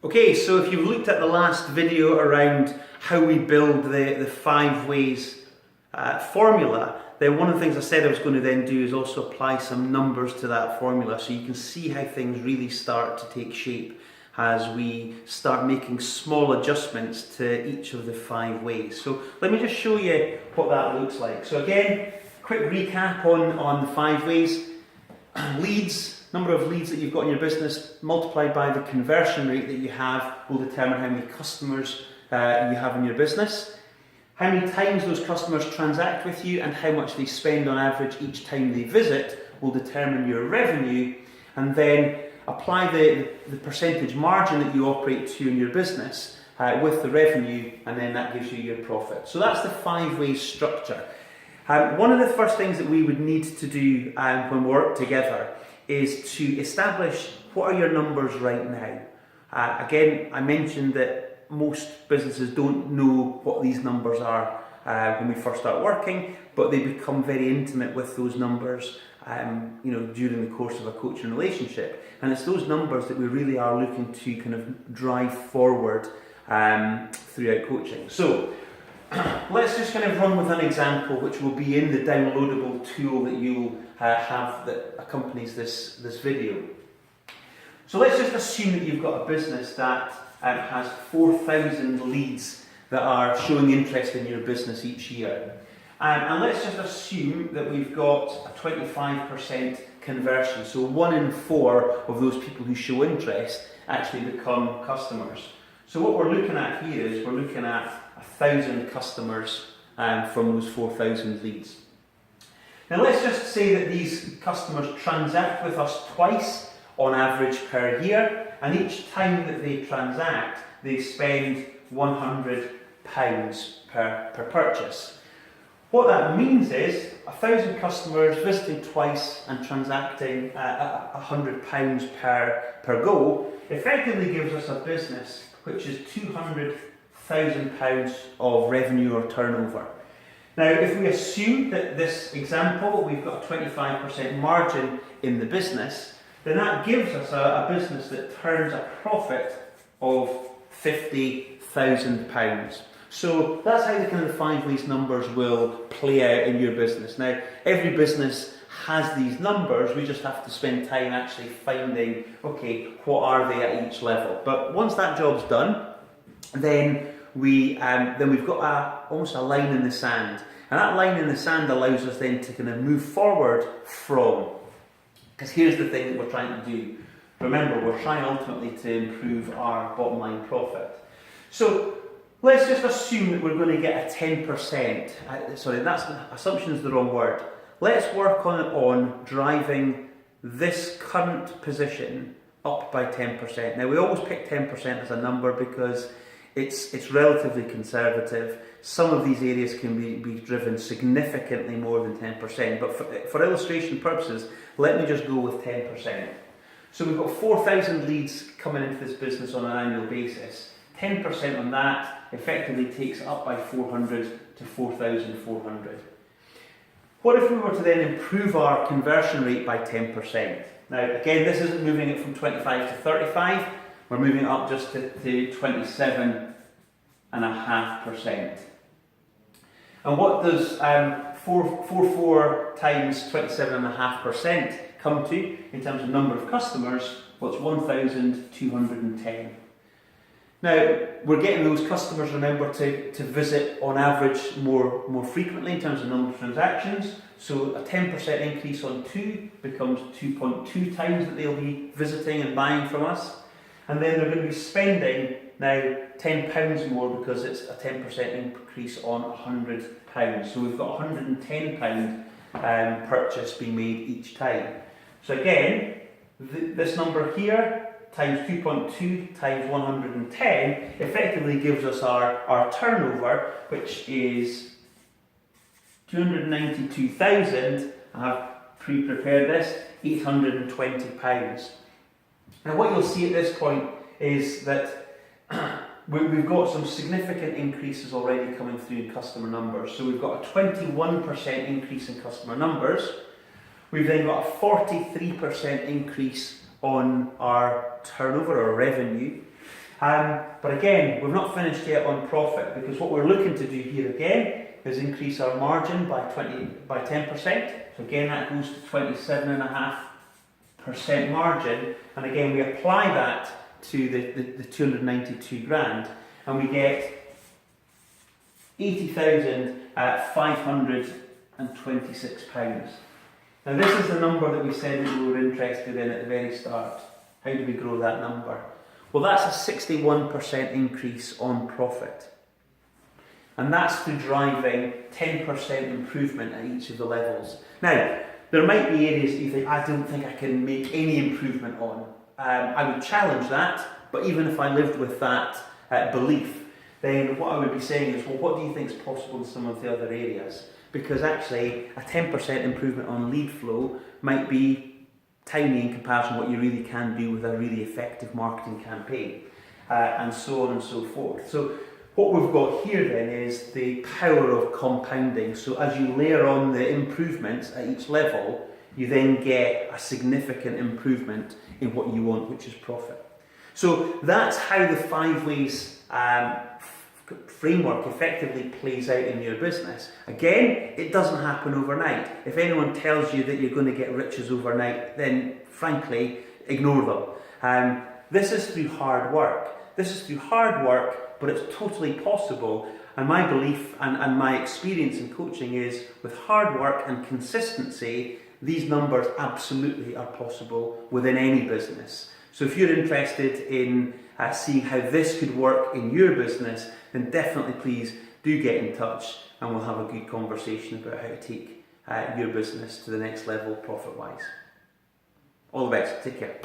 Okay, so if you've looked at the last video around how we build the 5 ways formula, then one of the things I said I was going to then do is also apply some numbers to that formula so you can see how things really start to take shape as we start making small adjustments to each of the 5 ways. So let me just show you what that looks like. So again, quick recap on the 5 ways. Leads, number of leads that you've got in your business multiplied by the conversion rate that you have will determine how many customers you have in your business. How many times those customers transact with you and how much they spend on average each time they visit will determine your revenue, and then apply the percentage margin that you operate to in your business with the revenue, and then that gives you your profit. So that's the 5-way structure. One of the first things that we would need to do when we work together is to establish what are your numbers right now. Again, I mentioned that most businesses don't know what these numbers are when we first start working, but they become very intimate with those numbers during the course of a coaching relationship. And it's those numbers that we really are looking to kind of drive forward throughout coaching. So let's just kind of run with an example which will be in the downloadable tool that you'll have that accompanies this video. So let's just assume that you've got a business that has 4,000 leads that are showing interest in your business each year. And let's just assume that we've got a 25% conversion. So 1 in 4 of those people who show interest actually become customers. So what we're looking at here is we're looking at 1,000 customers from those 4,000 leads. Now let's just say that these customers transact with us twice on average per year, and each time that they transact they spend £100 per purchase. What that means is 1,000 customers visiting twice and transacting £100 per go effectively gives us a business which is £200,000 of revenue or turnover. Now, if we assume that this example, we've got a 25% margin in the business, then that gives us a business that turns a profit of £50,000. So that's how the kind of 5 ways numbers will play out in your business. Now, every business has these numbers, we just have to spend time actually finding, okay, what are they at each level? But once that job's done, then we've got almost a line in the sand, and that line in the sand allows us then to kind of move forward from, because here's the thing that we're trying to do. Remember, we're trying ultimately to improve our bottom line profit. So let's just assume that we're going to get a 10%. Assumption is the wrong word. Let's work on driving this current position up by 10%. Now we always pick 10% as a number because it's relatively conservative. Some of these areas can be driven significantly more than 10%, but for illustration purposes, let me just go with 10%. So we've got 4,000 leads coming into this business on an annual basis. 10% on that effectively takes it up by 400 to 4,400. What if we were to then improve our conversion rate by 10%? Now again, this isn't moving it from 25 to 35, we're moving it up just to 27.5%. And what does 4 times 27.5% come to in terms of number of customers? Well, it's 1,210. Now, we're getting those customers, remember, to visit on average more frequently in terms of number of transactions. So a 10% increase on 2 becomes 2.2 times that they'll be visiting and buying from us. And then they're going to be spending now £10 more because it's a 10% increase on £100. So we've got £110 purchase being made each time. So again, this number here times 2.2 times 110 effectively gives us our turnover, which is 292,000. I've pre-prepared this, £820. Now what you'll see at this point is that we've got some significant increases already coming through in customer numbers. So we've got a 21% increase in customer numbers. We've then got a 43% increase on our turnover or revenue. But again, we've not finished yet on profit, because what we're looking to do here again is increase our margin by 10%. So again, that goes to 27.5% margin, and again we apply that to the 292 grand, and we get 80,526 pounds. Now this is the number that we said that we were interested in at the very start. How do we grow that number? Well, that's a 61% increase on profit. And that's through driving 10% improvement at each of the levels. Now, there might be areas that you think, I don't think I can make any improvement on. I would challenge that, but even if I lived with that belief, then what I would be saying is, well, what do you think is possible in some of the other areas? Because actually, a 10% improvement on lead flow might be tiny in comparison to what you really can do with a really effective marketing campaign, and so on and so forth. So what we've got here then is the power of compounding. So as you layer on the improvements at each level, you then get a significant improvement in what you want, which is profit. So that's how the 5 ways framework effectively plays out in your business. Again, it doesn't happen overnight. If anyone tells you that you're going to get riches overnight, then frankly, ignore them. This is through hard work. This is through hard work, but it's totally possible. And my belief and my experience in coaching is, with hard work and consistency, these numbers absolutely are possible within any business. So if you're interested in seeing how this could work in your business, then definitely please do get in touch, and we'll have a good conversation about how to take your business to the next level profit-wise. All the best. Take care.